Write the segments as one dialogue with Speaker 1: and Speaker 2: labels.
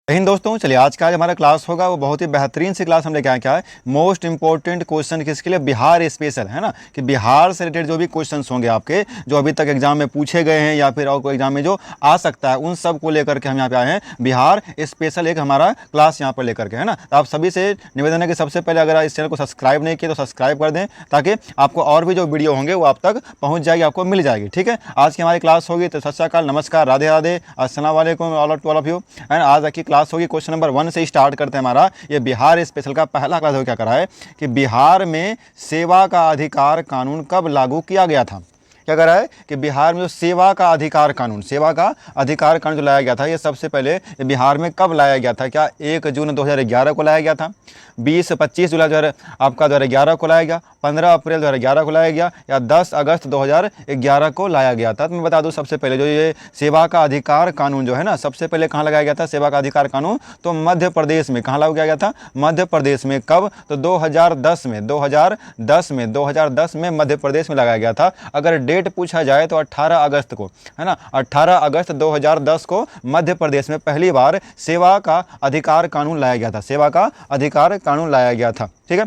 Speaker 1: लेकिन दोस्तों चलिए आज का हमारा क्लास होगा वो बहुत ही बेहतरीन सी क्लास हम लेके आए। क्या है मोस्ट इंपॉर्टेंट क्वेश्चन किसके लिए, बिहार स्पेशल, है ना, कि बिहार से रिलेटेड जो भी क्वेश्चंस होंगे आपके जो अभी तक एग्जाम में पूछे गए हैं या फिर और कोई एग्जाम में जो आ सकता है उन सब को लेकर के हम यहाँ पे आए हैं। बिहार स्पेशल एक हमारा क्लास यहाँ पर लेकर के, है ना। तो आप सभी से निवेदन है कि सबसे पहले अगर इस चैनल को सब्सक्राइब नहीं किए तो सब्सक्राइब कर दें ताकि आपको और भी जो वीडियो होंगे वो आप तक पहुँच जाएगी, आपको मिल जाएगी। ठीक है, आज की हमारी क्लास होगी तो सत श्री अकाल, नमस्कार, राधे राधे, अस्सलाम वालेकुम ऑल ऑफ यू। एंड आज की क्लास होगी क्वेश्चन नंबर 1 से स्टार्ट करते हैं। हमारा ये बिहार स्पेशल का पहला क्लास हो क्या करा है कि बिहार में सेवा का अधिकार कानून कब लागू किया गया था। क्या कह रहा है कि बिहार में जो सेवा का अधिकार कानून जो लाया गया था ये सबसे पहले बिहार में कब लाया गया था। क्या 1 जून 2011 को लाया गया था, 25 जुलाई 2011 को लाया गया, 15 अप्रैल 2011 को लाया गया या 10 अगस्त 2011 को लाया गया था। तो मैं बता दूं सबसे पहले जो ये सेवा का अधिकार कानून जो है ना, सबसे पहले कहाँ लगाया गया था सेवा का अधिकार कानून, तो मध्य प्रदेश में। कहाँ लागू किया गया था, मध्य प्रदेश में। कब, तो 2010 में मध्य प्रदेश में लगाया गया था। अगर डेट पूछा जाए तो 18 अगस्त को, है ना, 18 अगस्त 2010 को मध्य प्रदेश में पहली बार सेवा का अधिकार कानून लाया गया था, सेवा का अधिकार कानून लाया गया था। ठीक है,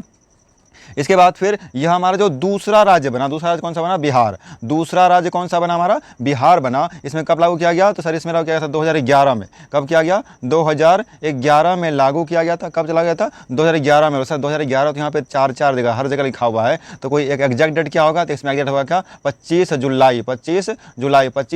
Speaker 1: इसके बाद फिर यह हमारा जो दूसरा राज्य बना, दूसरा राज्य कौन सा बना, बिहार। दूसरा राज्य कौन सा बना, हमारा बिहार बना। इसमें कब लागू किया गया, तो सर इसमें लागू किया गया था 2011 में। कब किया गया, 2011 में लागू किया गया था। कब चला गया था, 2011 में। सर 2011 तो यहाँ पे 4 जगह हर जगह लिखा हुआ है, तो कोई एक एग्जैक्ट डेट क्या होगा, तो इसमें एग्जैक्ट होगा क्या, 25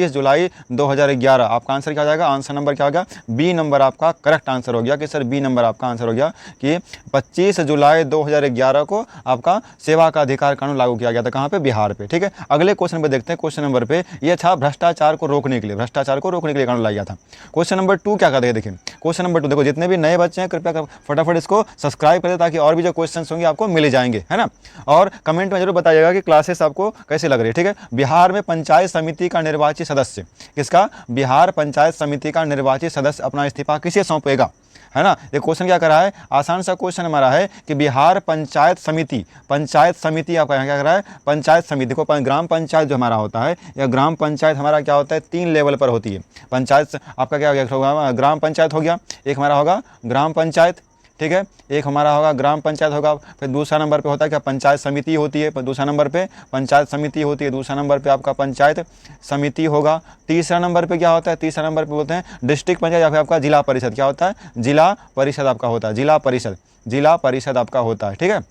Speaker 1: जुलाई 2011। आपका आंसर क्या हो जाएगा, आंसर नंबर क्या हो गया, बी नंबर आपका करेक्ट आंसर हो गया कि सर बी नंबर आपका आंसर हो गया कि 25 जुलाई 2011 को आपका सेवा का अधिकार कानून लागू किया गया था। कहां पे, बिहार पे। ठीक है, अगले क्वेश्चन पे देखते हैं। क्वेश्चन नंबर पे ये था भ्रष्टाचार को रोकने के लिए कानून लाया गया था। क्वेश्चन नंबर 2 क्या कहते हैं, देखिए क्वेश्चन नंबर 2 देखो, जितने भी नए बच्चे हैं कृपया फटाफट इसको सब्सक्राइब कर दे ताकि और भी जो क्वेश्चन होंगे आपको मिल जाएंगे, है ना। और कमेंट में जरूर बताइएगा कि क्लासेस आपको कैसे लग रही है। ठीक है, बिहार में पंचायत समिति का निर्वाचित सदस्य, किसका, बिहार पंचायत समिति का निर्वाचित सदस्य अपना इस्तीफा किसे सौंपेगा, है ना। ये क्वेश्चन क्या करा है, आसान सा क्वेश्चन हमारा है कि बिहार पंचायत समिति आपका यहाँ क्या कर रहा है, पंचायत समिति को, ग्राम पंचायत जो हमारा होता है या ग्राम पंचायत हमारा क्या होता है, 3 लेवल पर होती है। पंचायत आपका क्या होगा, ग्राम पंचायत हो गया, एक हमारा होगा ग्राम पंचायत, ठीक है, एक हमारा होगा ग्राम पंचायत होगा। फिर दूसरा नंबर पे होता है क्या, पंचायत समिति होती है। दूसरा नंबर पे पंचायत समिति होती है। दूसरा नंबर पे आपका पंचायत समिति होगा। तीसरा नंबर पे क्या होता है, तीसरा नंबर पे बोलते हैं डिस्ट्रिक्ट पंचायत या फिर आपका जिला परिषद। क्या होता है, जिला परिषद आपका होता है, जिला परिषद आपका होता है। ठीक है,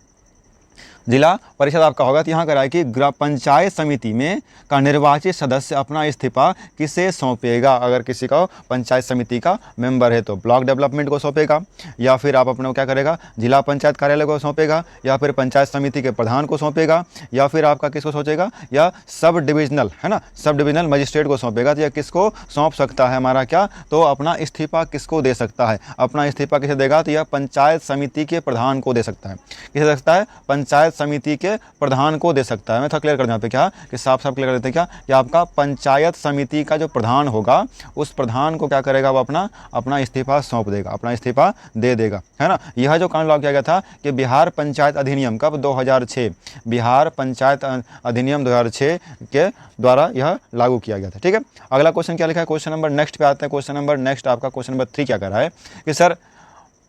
Speaker 1: जिला परिषद आपका होगा। तो यहाँ करा है कि पंचायत समिति में का निर्वाचित सदस्य अपना इस्तीफा किसे सौंपेगा। अगर किसी का पंचायत समिति का मेंबर है तो ब्लॉक डेवलपमेंट को सौंपेगा, या फिर आप अपने क्या करेगा, जिला पंचायत कार्यालय को सौंपेगा, या फिर पंचायत समिति के प्रधान को सौंपेगा, या फिर आपका किसको सोचेगा, या सब डिविजनल, है ना, सब डिविजनल मजिस्ट्रेट को सौंपेगा। तो यह किसको सौंप सकता है हमारा क्या, तो अपना इस्तीफा किसको दे सकता है, अपना इस्तीफा किसे देगा, तो यह पंचायत समिति के प्रधान को दे सकता है। किसे दे सकता है, पंचायत समिति के प्रधान को दे सकता है। मैं थोड़ा क्लियर कर दूं यहाँ पे क्या कि साफ क्लियर कर देते हैं क्या कि आपका पंचायत समिति का जो प्रधान होगा उस प्रधान को क्या करेगा, वो अपना इस्तीफा सौंप देगा, अपना इस्तीफा दे देगा, है ना। यह जो कानून लागू किया गया था कि बिहार पंचायत अधिनियम कब, 2006, बिहार पंचायत अधिनियम 2006 के द्वारा यह लागू किया गया था। ठीक है, अगला क्वेश्चन क्या लिखा है, क्वेश्चन नंबर नेक्स्ट पे आते हैं। क्वेश्चन नंबर नेक्स्ट आपका क्वेश्चन नंबर 3 क्या कर रहा है कि सर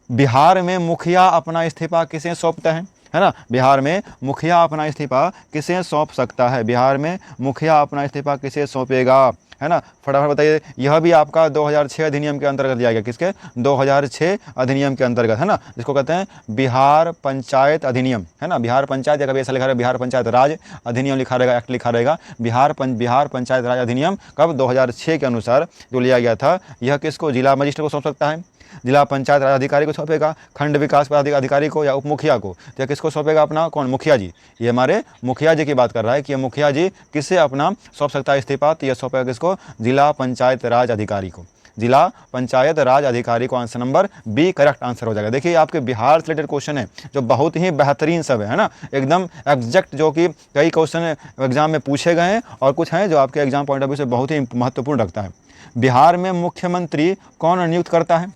Speaker 1: बिहार में मुखिया अपना इस्तीफा किसे सौंपता है ना। बिहार में मुखिया अपना इस्तीफा किसे सौंप सकता है, बिहार में मुखिया अपना इस्तीफा किसे सौंपेगा, है ना, फटाफट बताइए। यह भी आपका 2006 अधिनियम के अंतर्गत लिया गया, किसके, 2006 अधिनियम के अंतर्गत, है ना, जिसको कहते हैं बिहार पंचायत अधिनियम, है ना। बिहार पंचायत या कभी ऐसा लिखा रहेगा बिहार पंचायत राज अधिनियम लिखा रहेगा, एक्ट लिखा रहेगा। बिहार पंचायत राज अधिनियम कब, 2006 के अनुसार जो लिया गया था। यह किसको, जिला मजिस्ट्रेट को सौंप सकता है, जिला पंचायत राज अधिकारी को सौंपेगा, खंड विकास अधिकारी को या उप मुखिया को। तो किसको सौंपेगा, अपना कौन, मुखिया जी। ये हमारे मुखिया जी की बात कर रहा है कि ये मुखिया जी किससे अपना सौंप सकता है इस्तीफा, तो ये सौंपेगा किसको, जिला पंचायत राज अधिकारी को, जिला पंचायत राज अधिकारी को। Answer number B correct answer हो जाएगा। देखिए आपके बिहार से रिलेटेड क्वेश्चन है जो बहुत ही बेहतरीन सब है ना, एकदम एग्जैक्ट, जो कि कई क्वेश्चन एग्जाम में पूछे गए हैं और कुछ हैं जो आपके एग्जाम पॉइंट ऑफ व्यू से बहुत ही महत्वपूर्ण रखता है। बिहार में मुख्यमंत्री कौन नियुक्त करता है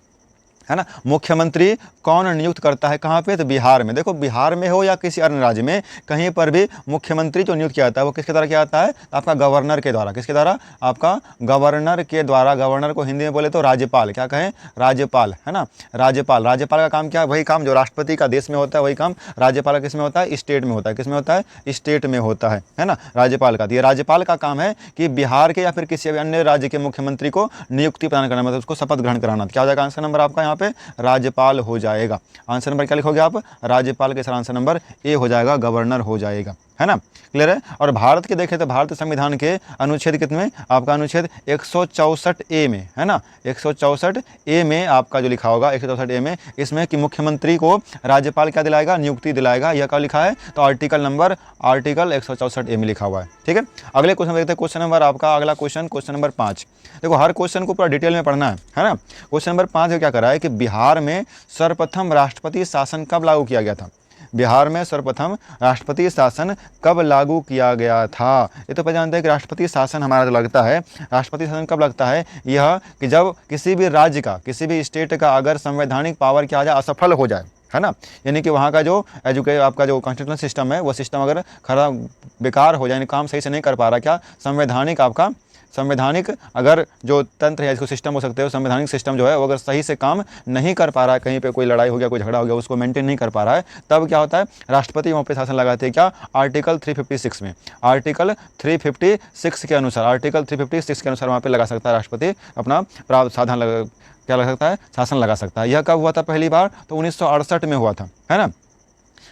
Speaker 1: है ना। मुख्यमंत्री कौन नियुक्त करता है, कहाँ पे, तो बिहार में। देखो बिहार में हो या किसी अन्य राज्य में, कहीं पर भी मुख्यमंत्री जो नियुक्त किया जाता है वो किसके द्वारा किया जाता है, आपका गवर्नर के द्वारा। किसके द्वारा, आपका गवर्नर के द्वारा। गवर्नर को हिंदी में बोले तो राज्यपाल, क्या कहें, राज्यपाल, है ना। राज्यपाल, राज्यपाल का काम क्या है, वही काम जो राष्ट्रपति का देश में होता है वही काम राज्यपाल का किस में होता है, स्टेट में होता है। किस में होता है, स्टेट में होता है ना, राज्यपाल का। तो ये राज्यपाल का काम है कि बिहार के या फिर किसी अन्य राज्य के मुख्यमंत्री को नियुक्ति प्रदान करना, मतलब उसको शपथ ग्रहण कराना। क्या हो जाएगा आंसर नंबर आपका यहाँ पे, राज्यपाल हो जाएगा। आंसर नंबर क्या लिखोगे आप, राज्यपाल के। आंसर नंबर ए हो जाएगा, गवर्नर हो जाएगा, है ना। क्लियर है। और भारत के देखें तो भारतीय संविधान के अनुच्छेद कितने, आपका अनुच्छेद 164 ए में, है ना, 164 ए में आपका जो लिखा होगा 164 ए में, इसमें कि मुख्यमंत्री को राज्यपाल क्या दिलाएगा, नियुक्ति दिलाएगा। यह क्या लिखा है, तो आर्टिकल 164 ए में लिखा हुआ है। ठीक है, अगले क्वेश्चन देखते हैं। क्वेश्चन नंबर आपका अगला क्वेश्चन नंबर 5। देखो हर क्वेश्चन को पूरा डिटेल में पढ़ना है ना। क्वेश्चन नंबर 5 क्या कर रहा है कि बिहार में सर्वप्रथम राष्ट्रपति शासन कब लागू किया गया था। बिहार में सर्वप्रथम राष्ट्रपति शासन कब लागू किया गया था। ये तो पता जानते हैं कि राष्ट्रपति शासन हमारा जो लगता है, राष्ट्रपति शासन कब लगता है, यह कि जब किसी भी राज्य का, किसी भी स्टेट का अगर संवैधानिक पावर क्या आ जाए, असफल हो जाए, है ना। यानी कि वहाँ का जो आपका जो कॉन्स्टिट्यूशनल सिस्टम है वो सिस्टम अगर खराब बेकार हो जाए, यानी काम सही से नहीं कर पा रहा, क्या संवैधानिक आपका संवैधानिक अगर जो तंत्र है, इसको सिस्टम हो सकते हो, संवैधानिक सिस्टम जो है वो अगर सही से काम नहीं कर पा रहा है, कहीं पे कोई लड़ाई हो गया, कोई झगड़ा हो गया, उसको मेंटेन नहीं कर पा रहा है, तब क्या होता है, राष्ट्रपति वहाँ पे शासन लगाते हैं। क्या, आर्टिकल 356 में, आर्टिकल 356 के अनुसार, आर्टिकल 356 के अनुसार वहाँ पे लगा सकता है राष्ट्रपति अपना प्रावधान क्या लगा सकता है, शासन लगा सकता है। यह कब हुआ था पहली बार, तो 1968 में हुआ था, है ना।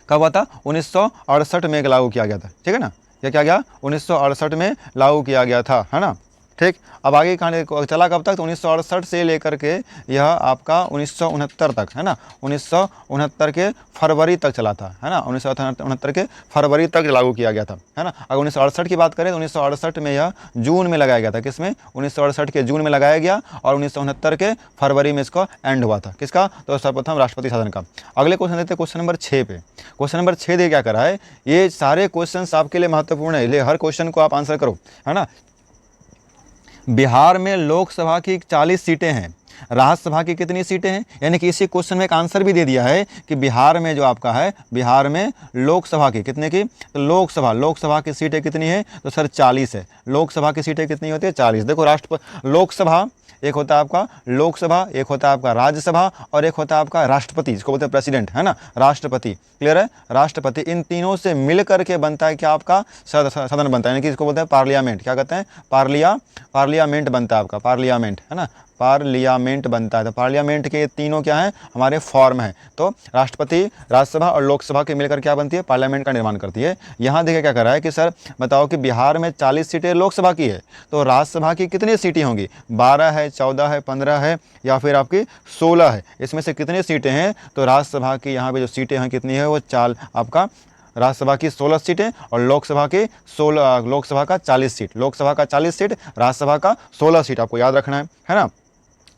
Speaker 1: कब हुआ था, 1968 में लागू किया गया था। ठीक है ना, यह क्या गया, 1968 में लागू किया गया था, है ना। ठीक, अब आगे कहानी चला कब तक, तो 1968 से लेकर के यह आपका 1969 तक, है ना, 1969 के फरवरी तक चला था, है ना, 1969 के फरवरी तक लागू किया गया था, है ना। अगर 1968 की बात करें तो 1968 में यह जून में लगाया गया था। किसमें, 1968 के जून में लगाया गया और 1969 के फरवरी में इसका एंड हुआ था। किसका, तो सर्वप्रथम राष्ट्रपति शासन का। अगले क्वेश्चन देते हैं क्वेश्चन नंबर 6 पे। क्वेश्चन नंबर 6 दे क्या करा है, ये सारे क्वेश्चन आपके लिए महत्वपूर्ण है, इसलिए हर क्वेश्चन को आप आंसर करो, है ना। बिहार में लोकसभा की 40 सीटें हैं, राज्यसभा की कितनी सीटें हैं, यानी कि इसी क्वेश्चन में एक आंसर भी दे दिया है कि बिहार में जो आपका है, बिहार में लोकसभा की कितने की, तो लोकसभा की सीटें कितनी है, तो सर 40 है। लोकसभा की सीटें कितनी होती है, 40। देखो लोकसभा एक होता है आपका लोकसभा, एक होता है आपका राज्यसभा और एक होता है आपका राष्ट्रपति, जिसको बोलते हैं प्रेसिडेंट, है ना, राष्ट्रपति। क्लियर है, राष्ट्रपति। इन तीनों से मिल करके बनता है क्या, आपका सदन बनता है, यानी कि इसको बोलते हैं पार्लियामेंट। क्या कहते हैं, पार्लियामेंट बनता है आपका, पार्लियामेंट, है ना, पार्लियामेंट बनता है। तो पार्लियामेंट के तीनों क्या हैं, हमारे फॉर्म हैं। तो राष्ट्रपति, राज्यसभा और लोकसभा के मिलकर क्या बनती है, पार्लियामेंट का निर्माण करती है। यहाँ देखिए क्या कर रहा है कि सर बताओ कि बिहार में 40 सीटें लोकसभा की है, तो राज्यसभा की कितनी सीटें होंगी, 12 है, 14 है, 15 है या फिर आपकी 16 है, इसमें से कितनी सीटें हैं, तो राज्यसभा की यहाँ पे जो सीटें हैं कितनी है, वो आपका राज्यसभा की 16 सीटें और लोकसभा का 40 सीट, लोकसभा का 40 सीट, राज्यसभा का 16 सीट, आपको याद रखना है ना।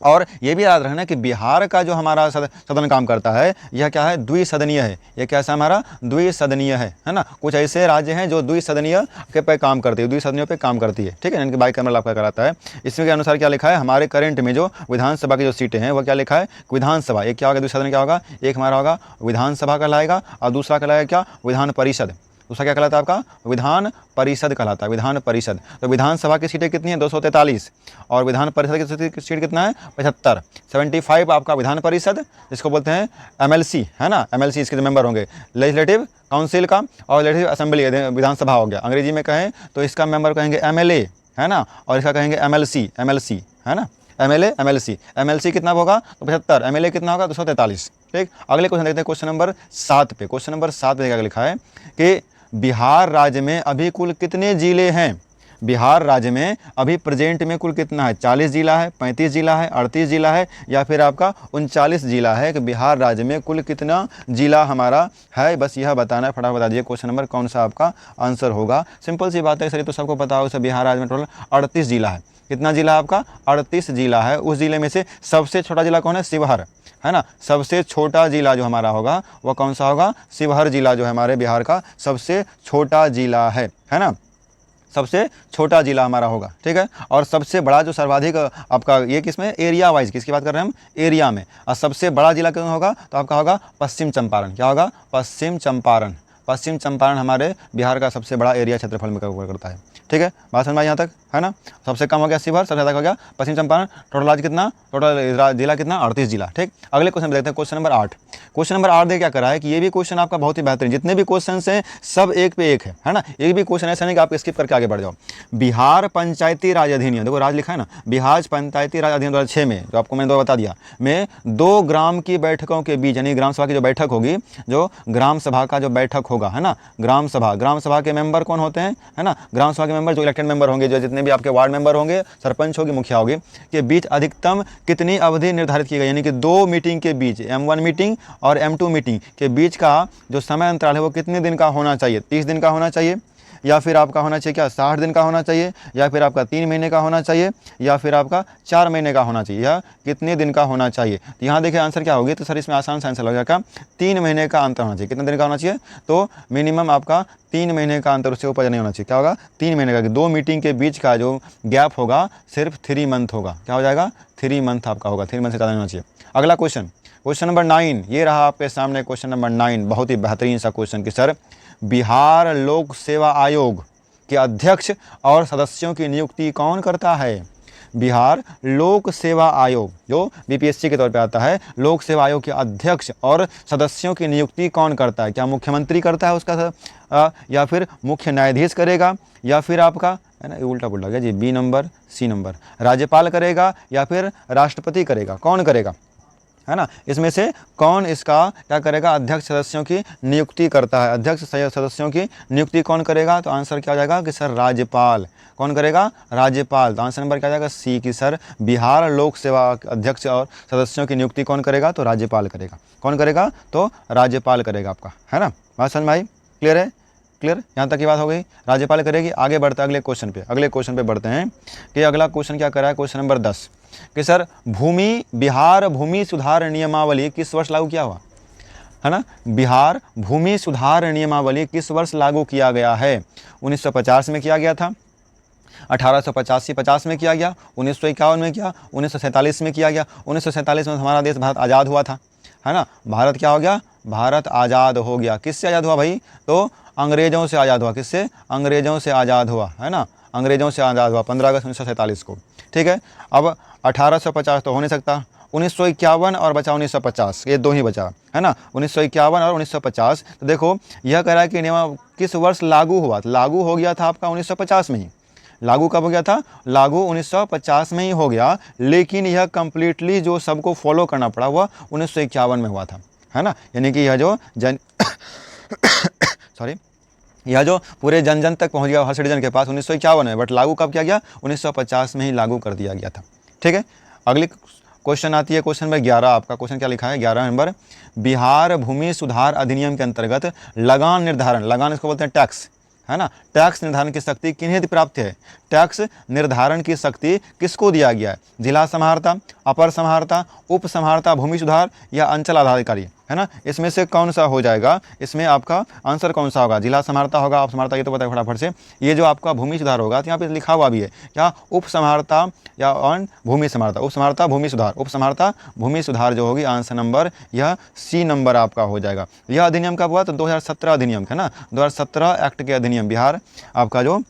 Speaker 1: और ये भी याद रखना कि बिहार का जो हमारा सदन काम करता है, यह क्या है, द्विसदनीय है। यह कैसा हमारा द्विसदनीय है ना। कुछ ऐसे राज्य हैं जो द्विसदनीय के पे काम करती है, द्विसदनीय पे काम करती है। ठीक है, इनके बाइकैमरल आपका कराता है। इसमें के अनुसार क्या लिखा है, हमारे करंट में जो विधानसभा की जो सीटें हैं वह क्या लिखा है, विधानसभा। एक क्या होगा, द्विसदन क्या होगा, एक हमारा होगा विधानसभा कहलाएगा और दूसरा कहलाएगा क्या, विधान परिषद। दूसरा क्या कहलाता है आपका, विधान परिषद कहलाता है, विधान परिषद। तो विधानसभा की सीटें कितनी है, 243 और विधान परिषद की सीट कितना है, 75। 75 आपका विधान परिषद, जिसको बोलते हैं एमएलसी, है ना, एमएलसी इसके मेंबर होंगे, लेजिस्लेटिव काउंसिल का, और लेजिस्लेटिव असेंबली विधानसभा हो गया। अंग्रेजी में कहें तो इसका मेंबर कहेंगे एमएलए, है ना, और इसका कहेंगे एमएलसी, है ना, एमएलसी कितना होगा, तो 75, एमएलए कितना होगा, 243। ठीक, अगले क्वेश्चन देखते हैं क्वेश्चन नंबर 7 पे। क्वेश्चन नंबर 7 पे क्या लिखा है कि बिहार राज्य में अभी कुल कितने जिले हैं। बिहार राज्य में अभी प्रेजेंट में कुल कितना है, 40 जिला है, 35 जिला है, 38 जिला है या फिर आपका 39 जिला है, कि बिहार राज्य में कुल कितना जिला हमारा है, बस यह बताना है। फटाफट बता दीजिए क्वेश्चन नंबर कौन सा आपका आंसर होगा। सिंपल सी बात है सर, ये तो सबको पता होगा, बिहार राज्य में टोटल 38 जिला है। कितना जिला आपका, 38 जिला है। उस जिले में से सबसे छोटा जिला कौन है, शिवहर, है ना। सबसे छोटा जिला जो हमारा होगा वह कौन सा होगा, शिवहर जिला जो है हमारे बिहार का सबसे छोटा जिला है ना। सबसे छोटा जिला हमारा होगा, ठीक है। और सबसे बड़ा जो सर्वाधिक आपका ये किसमें, एरिया वाइज किसकी बात कर रहे हैं हम, एरिया में। और सबसे बड़ा जिला क्यों होगा, तो आपका होगा पश्चिम चंपारण। क्या होगा, पश्चिम चंपारण। पश्चिम चंपारण हमारे बिहार का सबसे बड़ा एरिया क्षेत्रफल में कवर करता है, ठीक है। बात समझ में आई यहाँ तक, है ना। सबसे कम हो गया शिवहर, सबसे ज़्यादा हो गया पश्चिम चंपारण। टोटल राज्य कितना, टोटल जिला कितना, 38 जिला, ठीक। अगले क्वेश्चन देखते हैं, क्वेश्चन नंबर 8। क्वेश्चन नंबर 8 देखिए क्या करा है कि ये भी क्वेश्चन आपका बहुत ही बेहतरीन, जितने भी क्वेश्चन हैं सब एक पे एक है ना। एक भी क्वेश्चन ऐसा नहीं कि आप स्किप करके आगे बढ़ जाओ। बिहार पंचायती राज अधिनियम, देखो राज लिखा है ना, बिहार पंचायती राज अधिनियम 2006 में, जो आपको मैंने दो बता दिया, में 2 ग्राम की बैठकों के बीच, यानी ग्राम सभा की जो बैठक होगी, जो ग्राम सभा का जो बैठक होगा, है ना, ग्राम सभा के मेंबर कौन होते हैं, है ना, ग्राम सभा के मेंबर जो इलेक्टेड मेंबर होंगे, जो जितने भी आपके वार्ड मेंबर होंगे, सरपंच होगी, मुखिया होगी, के बीच अधिकतम कितनी अवधि निर्धारित की गई, यानी कि 2 मीटिंग के बीच, M1 मीटिंग और M2 मीटिंग के बीच का जो समय अंतराल है वो कितने दिन का होना चाहिए, 30 दिन का होना चाहिए, या फिर आपका होना चाहिए क्या 60 दिन का होना चाहिए, या फिर आपका 3 महीने का होना चाहिए, या फिर आपका 4 महीने का होना चाहिए, या कितने दिन का होना चाहिए। तो यहाँ देखिए आंसर क्या होगी, तो सर इसमें आसान सा आंसर लगेगा क्या, 3 महीने का अंतर होना चाहिए। कितने दिन का होना चाहिए, तो मिनिमम आपका 3 महीने का अंतर, उससे ऊपर नहीं होना चाहिए। क्या होगा, 3 महीने का, 2 मीटिंग के बीच का जो गैप होगा सिर्फ 3 मंथ होगा। क्या हो जाएगा, 3 मंथ आपका होगा, 3 मंथ से ज़्यादा नहीं होना चाहिए। अगला क्वेश्चन, क्वेश्चन नंबर 9, ये रहा आपके सामने क्वेश्चन नंबर 9, बहुत ही बेहतरीन सा क्वेश्चन कि सर बिहार लोक सेवा आयोग के अध्यक्ष और सदस्यों की नियुक्ति कौन करता है। बिहार लोक सेवा आयोग जो बीपीएससी के तौर पे आता है, लोक सेवा आयोग के अध्यक्ष और सदस्यों की नियुक्ति कौन करता है। क्या मुख्यमंत्री करता है उसका, या फिर मुख्य न्यायाधीश करेगा, या फिर आपका, है ना, ये उल्टा पुल्टा गया जी, बी नंबर सी नंबर, राज्यपाल करेगा या फिर राष्ट्रपति करेगा, कौन करेगा, है ना। इसमें से कौन इसका क्या करेगा, अध्यक्ष सदस्यों की नियुक्ति करता है। अध्यक्ष सदस्यों की नियुक्ति कौन करेगा, तो आंसर क्या हो जाएगा कि सर राज्यपाल। कौन करेगा, राज्यपाल। तो आंसर नंबर क्या हो जाएगा, सी की सर बिहार लोक सेवा अध्यक्ष और सदस्यों की नियुक्ति कौन करेगा, तो राज्यपाल करेगा। कौन करेगा, तो राज्यपाल करेगा आपका, है ना। बात समझ में आई, क्लियर है, क्लियर, यहाँ तक की बात हो गई, राज्यपाल करेगी। आगे बढ़ते हैं अगले क्वेश्चन पे बढ़ते हैं कि अगला क्वेश्चन क्या करा है, क्वेश्चन नंबर 10 कि सर बिहार भूमि सुधार नियमावली किस वर्ष लागू किया हुआ, है ना। बिहार भूमि सुधार नियमावली किस वर्ष लागू किया गया है। 1950 में किया गया था, 1850 में किया गया, 1951 में किया, 1947 में किया गया। 1947 में हमारा देश भारत आज़ाद हुआ था, है ना। भारत क्या हो गया, भारत आज़ाद हो गया। किससे आज़ाद हुआ भाई, तो अंग्रेज़ों से आज़ाद हुआ। किससे, अंग्रेज़ों से आज़ाद हुआ, है ना, अंग्रेज़ों से आज़ाद हुआ 15 अगस्त 1947 को, ठीक है। अब 1850 तो हो नहीं सकता, 1951 और बचा 1950, ये 2 ही बचा, है ना, 1951 और 1950। तो देखो यह कह रहा है कि नियम किस वर्ष लागू हुआ, तो लागू हो गया था आपका 1950 में ही। लागू कब हो गया था, लागू 1950 में ही हो गया, लेकिन यह कम्प्लीटली जो सबको फॉलो करना पड़ा हुआ 1951 में हुआ था, है ना। यानी कि यह जो यह जो पूरे जन जन तक पहुंच गया, हर सिटीजन के पास 1951 में, बट लागू कब किया गया, 1950 में ही लागू कर दिया गया था, ठीक है। अगली क्वेश्चन आती है, क्वेश्चन नंबर 11 आपका। क्वेश्चन क्या लिखा है, 11 नंबर, बिहार भूमि सुधार अधिनियम के अंतर्गत लगान निर्धारण, लगान इसको बोलते हैं टैक्स, है ना, टैक्स निर्धारण की शक्ति किन्हें प्राप्त है। टैक्स निर्धारण की शक्ति किसको दिया गया है, जिला समाहर्ता, अपर समाहर्ता, उप समाहर्ता भूमि सुधार, या अंचल आधाधिकारी, है ना। इसमें से कौन सा हो जाएगा, इसमें आपका आंसर कौन सा होगा, जिला समाहर्ता होगा, उप समाहर्ता, ये तो पता है फटाफट से। ये जो आपका भूमि सुधार होगा, तो यहाँ पे लिखा हुआ भी है क्या, उप समाहर्ता या भूमि समाहर्ता, उप समाहर्ता भूमि सुधार, उप समाहर्ता भूमि सुधार जो होगी, आंसर नंबर यह सी नंबर आपका हो जाएगा। यह अधिनियम कब हुआ, तो 2017 अधिनियम, है ना, 2017 एक्ट के अधिनियम, बिहार आपका जो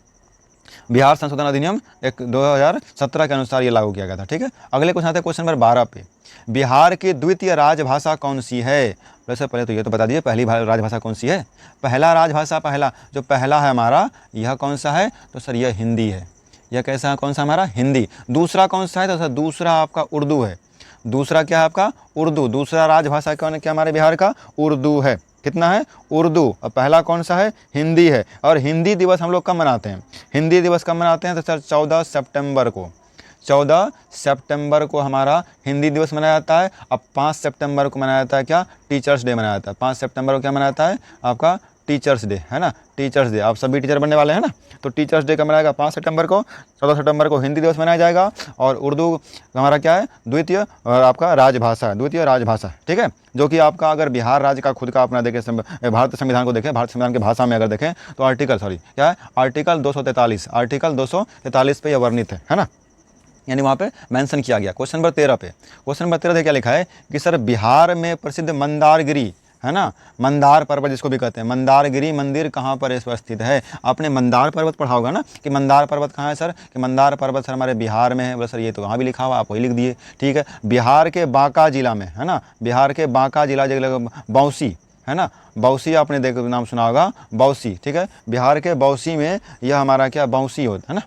Speaker 1: बिहार संशोधन अधिनियम 2017 के अनुसार ये लागू किया गया था, ठीक है। अगले क्वेश्चन आते हैं क्वेश्चन नंबर 12 पे, बिहार की द्वितीय राजभाषा कौन सी है। वैसे पहले तो ये तो बता दीजिए पहली राजभाषा कौन सी है, पहला राजभाषा, पहला है हमारा, यह कौन सा है, तो सर यह हिंदी है। यह कैसा कौन सा हमारा, हिंदी। दूसरा कौन सा है, तो सर दूसरा आपका उर्दू है। दूसरा क्या है आपका, उर्दू। दूसरा राजभाषा कौन है, क्या हमारे बिहार का, उर्दू है। कितना है, उर्दू। और पहला कौन सा है, हिंदी है। और हिंदी दिवस हम लोग कब मनाते हैं, हिंदी दिवस कब मनाते हैं, तो सर 14 सितंबर को, 14 सितंबर को हमारा हिंदी दिवस मनाया जाता है। अब 5 सितंबर को मनाया जाता है क्या, टीचर्स डे मनाया जाता है। 5 सितंबर को क्या मनाया जाता है, आपका टीचर्स डे, है ना, टीचर्स डे, आप सभी टीचर बनने वाले हैं ना, तो टीचर्स डे कब मनाएगा 5 सितंबर को। 14 सितंबर को हिंदी दिवस मनाया जाएगा, और उर्दू हमारा क्या है, द्वितीय और आपका राजभाषा है, द्वितीय राजभाषा, ठीक है, जो कि आपका अगर बिहार राज्य का खुद का अपना देखें, भारतीय संविधान को देखें, भारतीय संविधान की भाषा में अगर देखें तो क्या है, आर्टिकल 243 पे यह वर्णित है ना, यानी वहाँ पे मेंशन किया गया। क्वेश्चन नंबर 13 पे, क्वेश्चन नंबर 13 क्या लिखा है कि सर बिहार में प्रसिद्ध मंदारगिरी, है ना, मंदार पर्वत जिसको भी कहते हैं, मंदारगिरी मंदिर कहाँ पर स्थित है। आपने मंदार पर्वत पढ़ा होगा ना कि मंदार पर्वत कहाँ है सर, कि मंदार पर्वत सर हमारे बिहार में है। बोले सर ये तो वहाँ भी लिखा हुआ, आप वही लिख दिए, ठीक है, बिहार के बांका जिला में, है ना, बिहार के बांका जिला जगह बौसी, है ना, बौसी आपने देखो नाम सुना होगा, बौसी, ठीक है, बिहार के बौसी में यह हमारा क्या बौसी होता है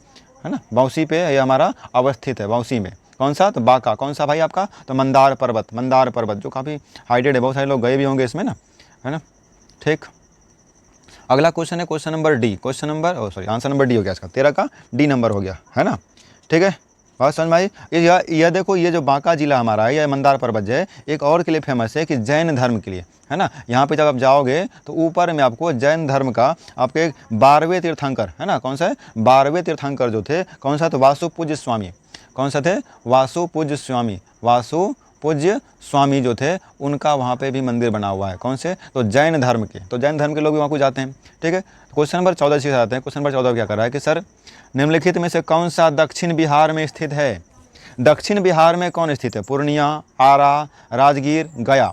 Speaker 1: ना, बौसी पे यह हमारा अवस्थित है, बौसी में। कौन सा, तो बांका, कौन सा भाई आपका, तो मंदार पर्वत जो काफ़ी हाइटेड है, बहुत सारे लोग गए भी होंगे इसमें ना, है ना, ठीक। अगला क्वेश्चन है question number D, answer number D हो गया इसका, 13 का डी नंबर हो गया, है ना, ठीक है, बात समझ में आई। यह देखो, ये जो बांका जिला हमारा है, यह मंदार पर्वत जो है एक और के लिए फेमस है कि जैन धर्म के लिए, है ना। यहाँ पे जब आप जाओगे तो ऊपर में आपको जैन धर्म का आपके 12वें तीर्थंकर, है ना, कौन सा है, 12वें तीर्थंकर जो थे, कौन सा, तो वासु पूज्य स्वामी, कौन सा थे, वासु पूज्य स्वामी जो थे, उनका वहाँ पे भी मंदिर बना हुआ है, कौन से, तो जैन धर्म के, तो जैन धर्म के लोग भी वहाँ को जाते हैं, ठीक है। क्वेश्चन नंबर 14 से आते हैं। क्वेश्चन नंबर 14 क्या कर रहा है कि सर निम्नलिखित में से कौन सा दक्षिण बिहार में स्थित है। दक्षिण बिहार में कौन स्थित है, पूर्णिया, आरा, राजगीर, गया,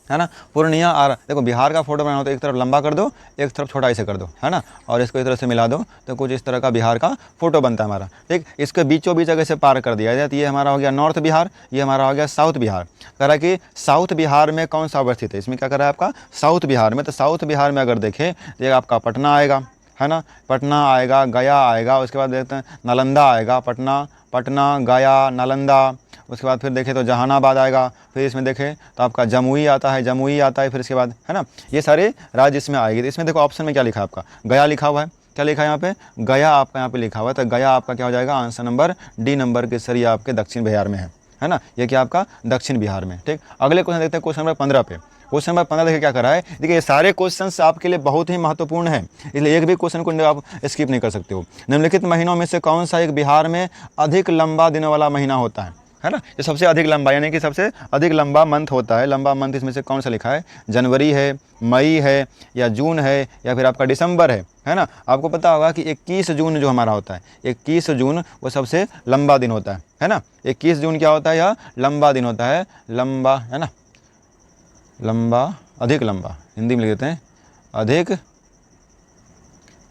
Speaker 1: है ना, पूर्णिया, आरा। देखो बिहार का फोटो बनाना हो तो एक तरफ लंबा कर दो, एक तरफ छोटा ऐसे कर दो, है ना, और इसको इस तरह से मिला दो तो कुछ इस तरह का बिहार का फोटो बनता है हमारा, ठीक। इसके बीचों बीच अगर से पार कर दिया जाए तो ये हमारा हो गया नॉर्थ बिहार, ये हमारा हो गया साउथ बिहार। कह रहा है कि साउथ बिहार में कौन सा अवस्थित है, इसमें क्या कर रहा है आपका साउथ बिहार में, तो साउथ बिहार में अगर देखें तो आपका पटना आएगा, है ना, पटना आएगा, गया आएगा, उसके बाद देखते हैं नालंदा आएगा, पटना गया नालंदा, उसके बाद फिर देखें तो जहानाबाद आएगा, फिर इसमें देखें तो आपका जमुई आता है, फिर इसके बाद, है ना, ये सारे राज्य इसमें आएंगे। तो इसमें देखो ऑप्शन में क्या लिखा है आपका, गया लिखा हुआ है, क्या लिखा है यहाँ पे, गया आपका यहाँ पे लिखा हुआ है, तो गया आपका क्या हो जाएगा, आंसर नंबर डी नंबर के सर ये आपके दक्षिण बिहार में है ना, ये क्या आपका दक्षिण बिहार में, ठीक। अगले क्वेश्चन देखते हैं क्वेश्चन नंबर 15 पे। क्वेश्चन नंबर 15 देखिए क्या कर रहा है, देखिए ये सारे क्वेश्चंस आपके लिए बहुत ही महत्वपूर्ण है, इसलिए एक भी क्वेश्चन को आप स्किप नहीं कर सकते हो। निम्नलिखित महीनों में से कौन सा एक बिहार में अधिक लंबा दिन वाला महीना होता है ना, ये सबसे अधिक लंबा, यानी कि सबसे अधिक लंबा मंथ होता है, लंबा मंथ इसमें से कौन सा लिखा है, जनवरी है, मई है, या जून है, या फिर आपका दिसंबर है ना। आपको पता होगा कि 21 जून जो हमारा होता है, 21 जून वो सबसे लंबा दिन होता है ना, 21 जून क्या होता है, यह लंबा दिन होता है, लंबा, है ना, लंबा, अधिक लंबा, हिंदी में लिख देते हैं, अधिक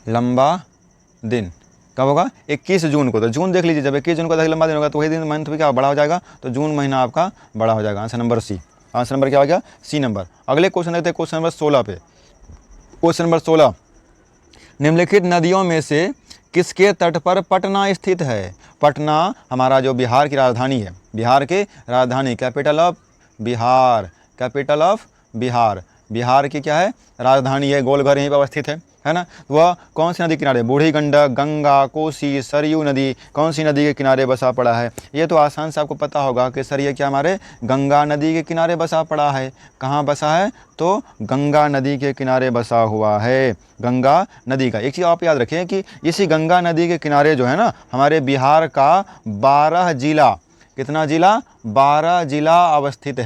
Speaker 1: लंबा दिन कब होगा, 21 जून को। तो जून देख लीजिए, जब 21 जून को अधिक लंबा दिन होगा तो वही दिन मंथ भी क्या बड़ा हो जाएगा, तो जून महीना आपका बड़ा हो जाएगा। Answer number C, answer number क्या हो गया, सी नंबर। अगले क्वेश्चन देखते हैं क्वेश्चन नंबर 16 पे। क्वेश्चन नंबर 16, निम्नलिखित नदियों में से किसके तट पर पटना स्थित है। पटना हमारा जो बिहार की राजधानी है, बिहार की राजधानी, capital of Bihar, capital of Bihar, Bihar की क्या है राजधानी है, गोलघर यहीं पर अवस्थित है ना। वह कौन सी नदी किनारे, बूढ़ी गंडक, गंगा, कोसी, सरयू नदी, कौन सी नदी के किनारे बसा पड़ा है। ये तो आसान से आपको पता होगा कि सर ये क्या हमारे गंगा नदी के किनारे बसा पड़ा है। कहाँ बसा है, तो गंगा नदी के किनारे बसा हुआ है, गंगा नदी का। एक चीज़ आप याद रखें कि इसी गंगा नदी के किनारे जो है ना हमारे बिहार का 12 जिला, कितना जिला, 12 जिला अवस्थित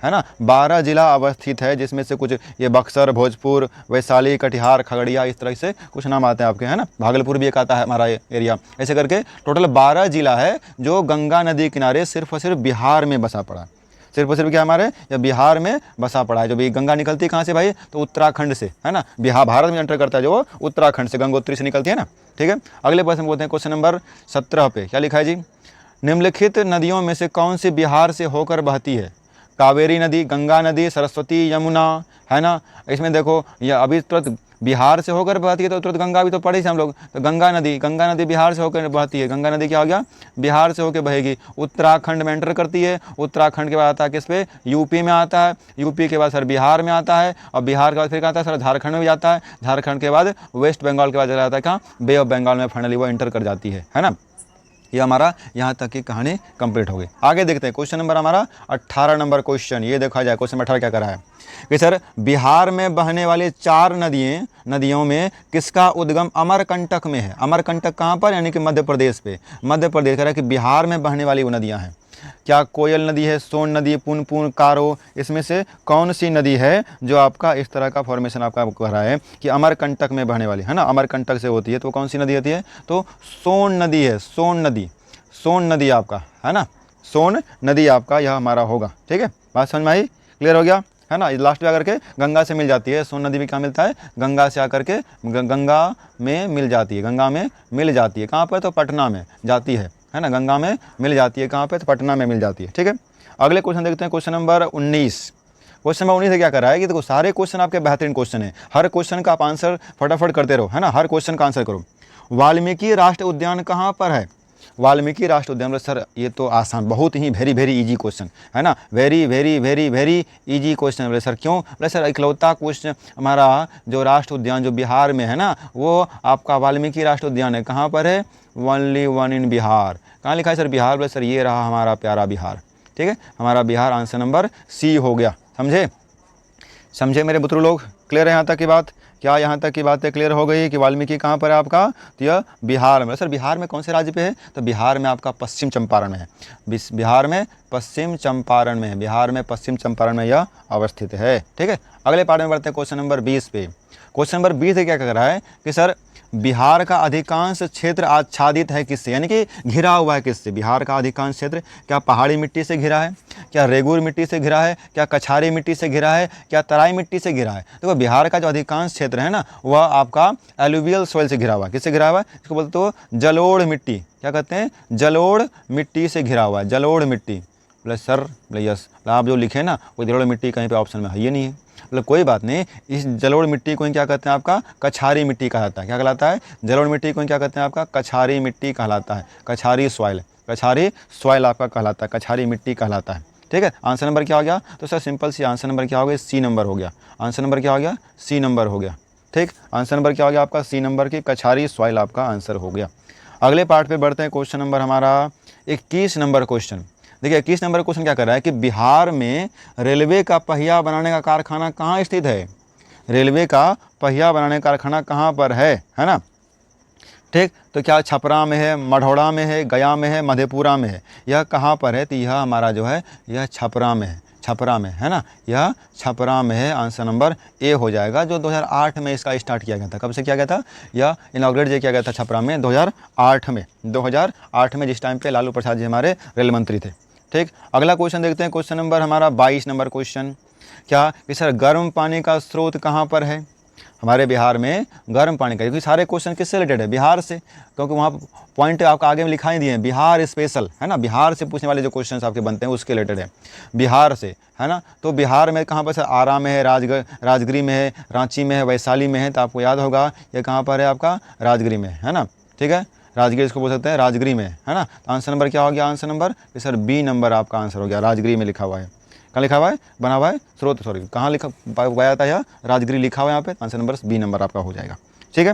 Speaker 1: है ना, 12 जिला अवस्थित है, जिसमें से कुछ ये बक्सर, भोजपुर, वैशाली, कटिहार, खगड़िया, इस तरह से कुछ नाम आते हैं आपके, है ना, भागलपुर भी एक आता है हमारा एरिया। ऐसे करके टोटल 12 जिला है जो गंगा नदी किनारे सिर्फ और सिर्फ बिहार में बसा पड़ा है, सिर्फ और सिर्फ क्या हमारे या बिहार में बसा पड़ा है। जो भी गंगा निकलती है कहाँ से भाई, तो उत्तराखंड से, है ना, बिहार भारत में एंटर करता है जो उत्तराखंड से, गंगोत्री से निकलती है ना, ठीक है। अगले क्वेश्चन बोलते हैं क्वेश्चन नंबर 17 पे, क्या लिखा है जी, निम्नलिखित नदियों में से कौन सी बिहार से होकर बहती है। कावेरी नदी, गंगा नदी, सरस्वती, यमुना, है ना। इसमें देखो ये अभी तुरंत बिहार से होकर बहती है तो तुरंत गंगा भी तो पढ़े थे हम लोग, तो गंगा नदी बिहार से होकर बहती है, गंगा नदी क्या हो गया, बिहार से होकर बहेगी, उत्तराखंड में एंटर करती है, उत्तराखंड के बाद आता है किस पे, यूपी में आता है, यूपी के बाद सर बिहार में आता है, और बिहार के बाद फिर क्या आता है सर झारखंड में भी जाता है, झारखंड के बाद वेस्ट बंगाल के बाद चला जाता है कहाँ, बे ऑफ बंगाल में फाइनली वो एंटर कर जाती है ना। ये हमारा यहाँ तक की कहानी कंप्लीट हो गई। आगे देखते हैं क्वेश्चन नंबर हमारा 18 नंबर क्वेश्चन। ये देखा जाए क्वेश्चन नंबर 18 क्या करा है कि सर बिहार में बहने वाली 4 नदियों में किसका उद्गम अमरकंटक में है। अमरकंटक कहाँ पर, यानी कि मध्य प्रदेश पे। मध्य प्रदेश कह रहा है कि बिहार में बहने वाली वो नदियाँ हैं। क्या कोयल नदी है, सोन नदी, पुनपुन, कारो, इसमें से कौन सी नदी है जो आपका इस तरह का फॉर्मेशन आपका कह रहा है कि अमरकंटक में बहने वाली है ना, अमरकंटक से होती है, तो कौन सी नदी होती है, तो सोन नदी है। सोन नदी आपका है ना, सोन नदी आपका यह हमारा होगा। ठीक है, बात समझ में आई, क्लियर हो गया है ना। लास्ट में आकर के गंगा से मिल जाती है। सोन नदी भी कहाँ मिलता है, गंगा से आकर के गंगा में मिल जाती है। गंगा में मिल जाती है कहाँ पर, तो पटना में जाती है ना, गंगा में मिल जाती है कहाँ पे, तो पटना में मिल जाती है। ठीक है, अगले क्वेश्चन देखते हैं क्वेश्चन नंबर 19। क्वेश्चन नंबर 19 से क्या कर रहा है कि देखो सारे क्वेश्चन आपके बेहतरीन क्वेश्चन है, हर क्वेश्चन का आप आंसर फटाफट करते रहो है ना, हर क्वेश्चन का आंसर करो। वाल्मीकि राष्ट्रीय उद्यान कहाँ पर है। वाल्मीकि राष्ट्रीय उद्यान, सर ये तो आसान, बहुत ही वेरी इजी क्वेश्चन है ना, वेरी इजी क्वेश्चन। बोले सर क्यों, बोले सर इकलौता क्वेश्चन हमारा जो राष्ट्रीय उद्यान जो बिहार में है ना, वो आपका वाल्मीकि राष्ट्रीय उद्यान है। कहाँ पर है, ओनली वन इन बिहार। कहाँ लिखा है सर, बिहार। बोले सर ये रहा हमारा प्यारा बिहार। ठीक है, हमारा बिहार आंसर नंबर सी हो गया। समझे मेरे बुतरू लोग, क्लियर है यहाँ तक की बात। क्या यहाँ तक की बातें क्लियर हो गई कि वाल्मीकि कहाँ पर है आपका, तो यह बिहार में। सर बिहार में कौन से राज्य पे है, तो बिहार में आपका पश्चिम चंपारण में है। बिहार में पश्चिम चंपारण में है, बिहार में पश्चिम चंपारण में यह अवस्थित है। ठीक है, अगले पार्ट में बढ़ते हैं क्वेश्चन नंबर 20 पे। क्वेश्चन नंबर 20 क्या कह रहा है कि सर बिहार का अधिकांश क्षेत्र आच्छादित है किससे, यानी कि घिरा हुआ है किससे। बिहार का अधिकांश क्षेत्र क्या पहाड़ी मिट्टी से घिरा है, क्या रेगुर मिट्टी से घिरा है, क्या कछारी मिट्टी से घिरा है, क्या तराई मिट्टी से घिरा है। देखो बिहार का जो अधिकांश क्षेत्र है ना, वह आपका एलुवियल सॉइल से घिरा हुआ है। किससे घिरा हुआ है, इसको बोलते हो जलोढ़ मिट्टी। क्या कहते हैं, जलोढ़ मिट्टी से घिरा हुआ है, जलोढ़ मिट्टी। बोले सर, बोले यस, आप जो लिखे ना वो जलोढ़ मिट्टी कहीं पे ऑप्शन में है, ये नहीं है। मतलब कोई बात नहीं, इस जलोढ़ मिट्टी को क्या कहते हैं आपका, कछारी मिट्टी कहलाता है। क्या कहलाता है, जलोढ़ मिट्टी को क्या कहते हैं आपका, कछारी मिट्टी कहलाता है। कछारी सॉइल आपका कहलाता है, कछारी मिट्टी कहलाता है। ठीक है, आंसर नंबर क्या हो गया, तो sir simple C answer number क्या हो गया, सी नंबर हो गया। आंसर नंबर क्या हो गया, सी नंबर हो गया। ठीक, आंसर नंबर क्या हो गया आपका, सी नंबर की कछारी सॉइल आपका आंसर हो गया। अगले पार्ट पे बढ़ते हैं, क्वेश्चन नंबर हमारा 21 नंबर क्वेश्चन। देखिए 21 नंबर क्वेश्चन क्या कर रहा है कि बिहार में रेलवे का पहिया बनाने का कारखाना कहाँ स्थित है। रेलवे का पहिया बनाने का कारखाना कहाँ पर है ना। ठीक, तो क्या छपरा में है, मढ़ौरा में है, गया में है, मधेपुरा में है, यह कहाँ पर है, तो यह हमारा जो है यह छपरा में है। छपरा में है ना, यह छपरा में है। आंसर नंबर ए हो जाएगा। जो 2008 में इसका स्टार्ट किया गया था, कब से किया गया था, यह इनॉग्रेट जो किया गया था छपरा में 2008 में, जिस टाइम पे लालू प्रसाद जी हमारे रेल मंत्री थे। ठीक, अगला क्वेश्चन देखते हैं, क्वेश्चन नंबर हमारा 22 नंबर क्वेश्चन। क्या कि सर गर्म पानी का स्रोत कहाँ पर है। हमारे बिहार में गर्म पानी का, क्योंकि सारे क्वेश्चन किससे रिलेटेड है, बिहार से, क्योंकि वहाँ पॉइंट आपका आगे में लिखा ही दिए हैं बिहार स्पेशल है ना, बिहार से पूछने वाले जो क्वेश्चन आपके बनते हैं उसके रिलेटेड है, बिहार से है ना। तो बिहार में कहाँ पर सर, आरा में है, राजगिरी में है, रांची में है, वैशाली में है। तो आपको याद होगा ये कहाँ पर है आपका, राजगिरी में है ना। ठीक है, राजगिरी इसको बोल सकते हैं, राजगिरी में है ना। तो आंसर नंबर क्या हो गया, answer number sir B number आपका आंसर हो गया। राजगिरी में लिखा हुआ है, कहाँ लिखा हुआ है, बना हुआ है स्रोत, सॉरी कहाँ लिखा गया था, यह राजगिरी लिखा हुआ है यहाँ पे। आंसर नंबर बी नंबर आपका हो जाएगा। ठीक है,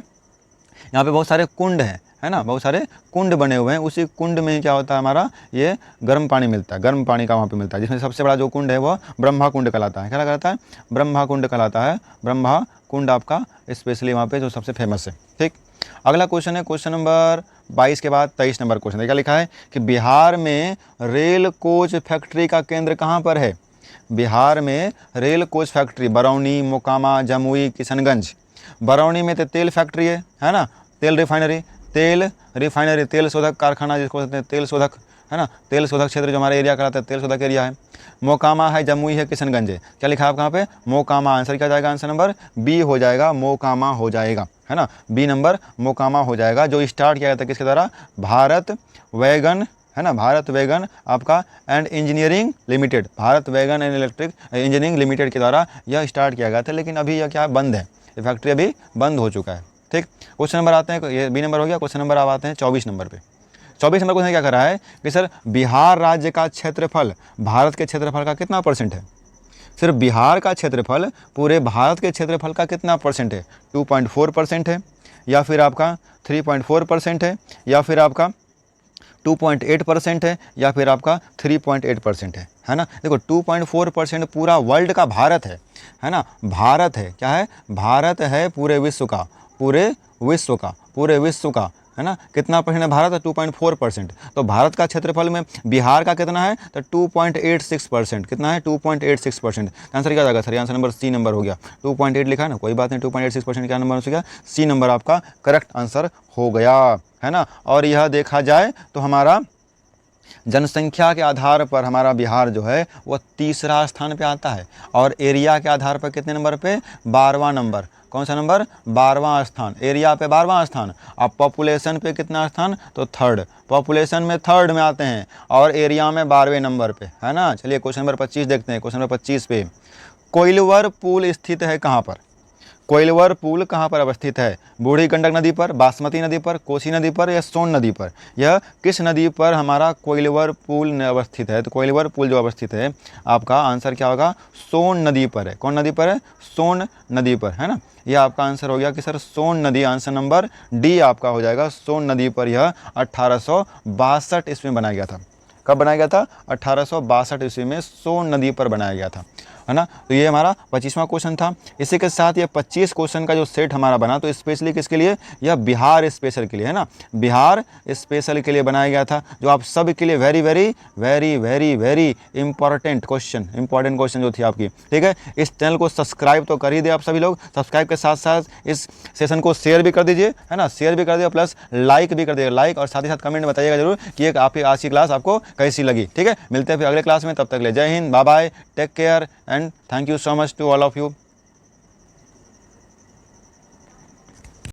Speaker 1: यहाँ पे बहुत सारे कुंड हैं है ना, बहुत सारे कुंड बने हुए हैं। उसी कुंड में क्या होता है हमारा, ये गर्म पानी मिलता है, गर्म पानी का वहाँ पे मिलता है, जिसमें सबसे बड़ा जो कुंड है वो ब्रह्मा कुंड कहलाता है। क्या कहलाता है, ब्रह्मा कुंड कहलाता है। ब्रह्मा कुंड आपका स्पेशली वहाँ पे जो सबसे फेमस है। ठीक, अगला क्वेश्चन है क्वेश्चन नंबर 22 के बाद 23 नंबर क्वेश्चन। क्या लिखा है कि बिहार में रेल कोच फैक्ट्री का केंद्र कहाँ पर है। बिहार में rail coach factory Barauni, Mokama, Jamui, Kishanganj. Barauni में तो तेल फैक्ट्री है ना, तेल रिफाइनरी, तेल शोधक कारखाना जिसको कहते हैं तेल शोधक है ना, तेल शोधक क्षेत्र जो हमारे एरिया कहलाता है तेल शोधक एरिया है। मोकामा है, जमुई है, किशनगंज है। क्या लिखा है आप कहाँ पे, मोकामा। आंसर क्या जाएगा, आंसर नंबर बी हो जाएगा, मोकामा हो जाएगा है ना, बी नंबर मोकामा हो जाएगा। जो स्टार्ट किया गया था किसके द्वारा, भारत वैगन है ना, भारत वैगन आपका and engineering limited, Bharat wagon and electric engineering limited के द्वारा यह स्टार्ट किया गया था। लेकिन अभी यह क्या बंद है, ये फैक्ट्री अभी बंद हो चुका है। ठीक, क्वेश्चन नंबर आते हैं, ये बी नंबर हो गया। क्वेश्चन नंबर आप आते हैं 24 नंबर पे। 24 नंबर क्वेश्चन क्या कर रहा है कि सर बिहार राज्य का क्षेत्रफल भारत के क्षेत्रफल का कितना % है। सिर्फ बिहार का क्षेत्रफल पूरे भारत के क्षेत्रफल का कितना % है, 2.4% है, या फिर आपका 3.4% है, या फिर आपका 2.8% है या फिर आपका 3.8% है ना। देखो 2.4% पूरा वर्ल्ड का भारत है ना, भारत है, क्या है, भारत है पूरे विश्व का, पूरे विश्व का है ना। कितना परसेंट है भारत है, 2.4%। तो भारत का क्षेत्रफल में बिहार का कितना है, तो 2.86%। कितना है, 2.86%। आंसर क्या जाएगा sir, answer number C number हो गया। 2.8 लिखा है ना, कोई बात नहीं, 2.86% क्या नंबर हो गया, सी नंबर आपका करेक्ट आंसर हो गया, है ना। और यह देखा जाए तो हमारा जनसंख्या के आधार पर हमारा बिहार जो है वो तीसरा स्थान पे आता है, और एरिया के आधार पर कितने नंबर पे, 12वां नंबर। कौन सा नंबर, 12वां स्थान, एरिया पे 12वां स्थान। अब पॉपुलेशन पे कितना स्थान, तो थर्ड, पॉपुलेशन में थर्ड में आते हैं, और एरिया में 12वें नंबर पे, है ना। चलिए क्वेश्चन नंबर 25 देखते हैं। क्वेश्चन नंबर 25 पे, कोइलवर पुल स्थित है कहाँ पर, कोइलवर पुल कहाँ पर अवस्थित है, बूढ़ी गंडक नदी पर, बासमती नदी पर, कोसी नदी पर या सोन नदी पर। यह किस नदी पर हमारा कोइलवर पुल अवस्थित है, तो कोइलवर पुल जो अवस्थित है आपका आंसर क्या होगा, सोन नदी पर है। कौन नदी पर है, सोन नदी पर, है ना। यह आपका आंसर हो गया कि सर सोन नदी, आंसर नंबर डी आपका हो जाएगा। सोन नदी पर यह 1862 ईस्वी में बनाया गया था। कब बनाया गया था, 1862 ईस्वी में सोन नदी पर बनाया गया था, है ना। तो ये हमारा 25वां क्वेश्चन था। इसी के साथ ये 25 क्वेश्चन का जो सेट हमारा बना, तो स्पेशली किसके लिए, यह बिहार स्पेशल के लिए, है ना, बिहार स्पेशल के लिए बनाया गया था, जो आप सब के लिए very very very very very important question जो थी आपकी, ठीक है। इस चैनल को सब्सक्राइब तो कर ही दे आप सभी लोग, सब्सक्राइब के साथ साथ इस सेशन को शेयर भी कर दीजिए, है ना, शेयर भी कर दिए, प्लस लाइक भी कर दिएगा, लाइक, और साथ ही साथ कमेंट में बताइएगा जरूर कि एक आपकी आज की क्लास आपको कैसी लगी, ठीक है। मिलते हैं फिर अगले क्लास में, तब तक ले जय हिंद, bye bye, take care and thank you so much to all of you.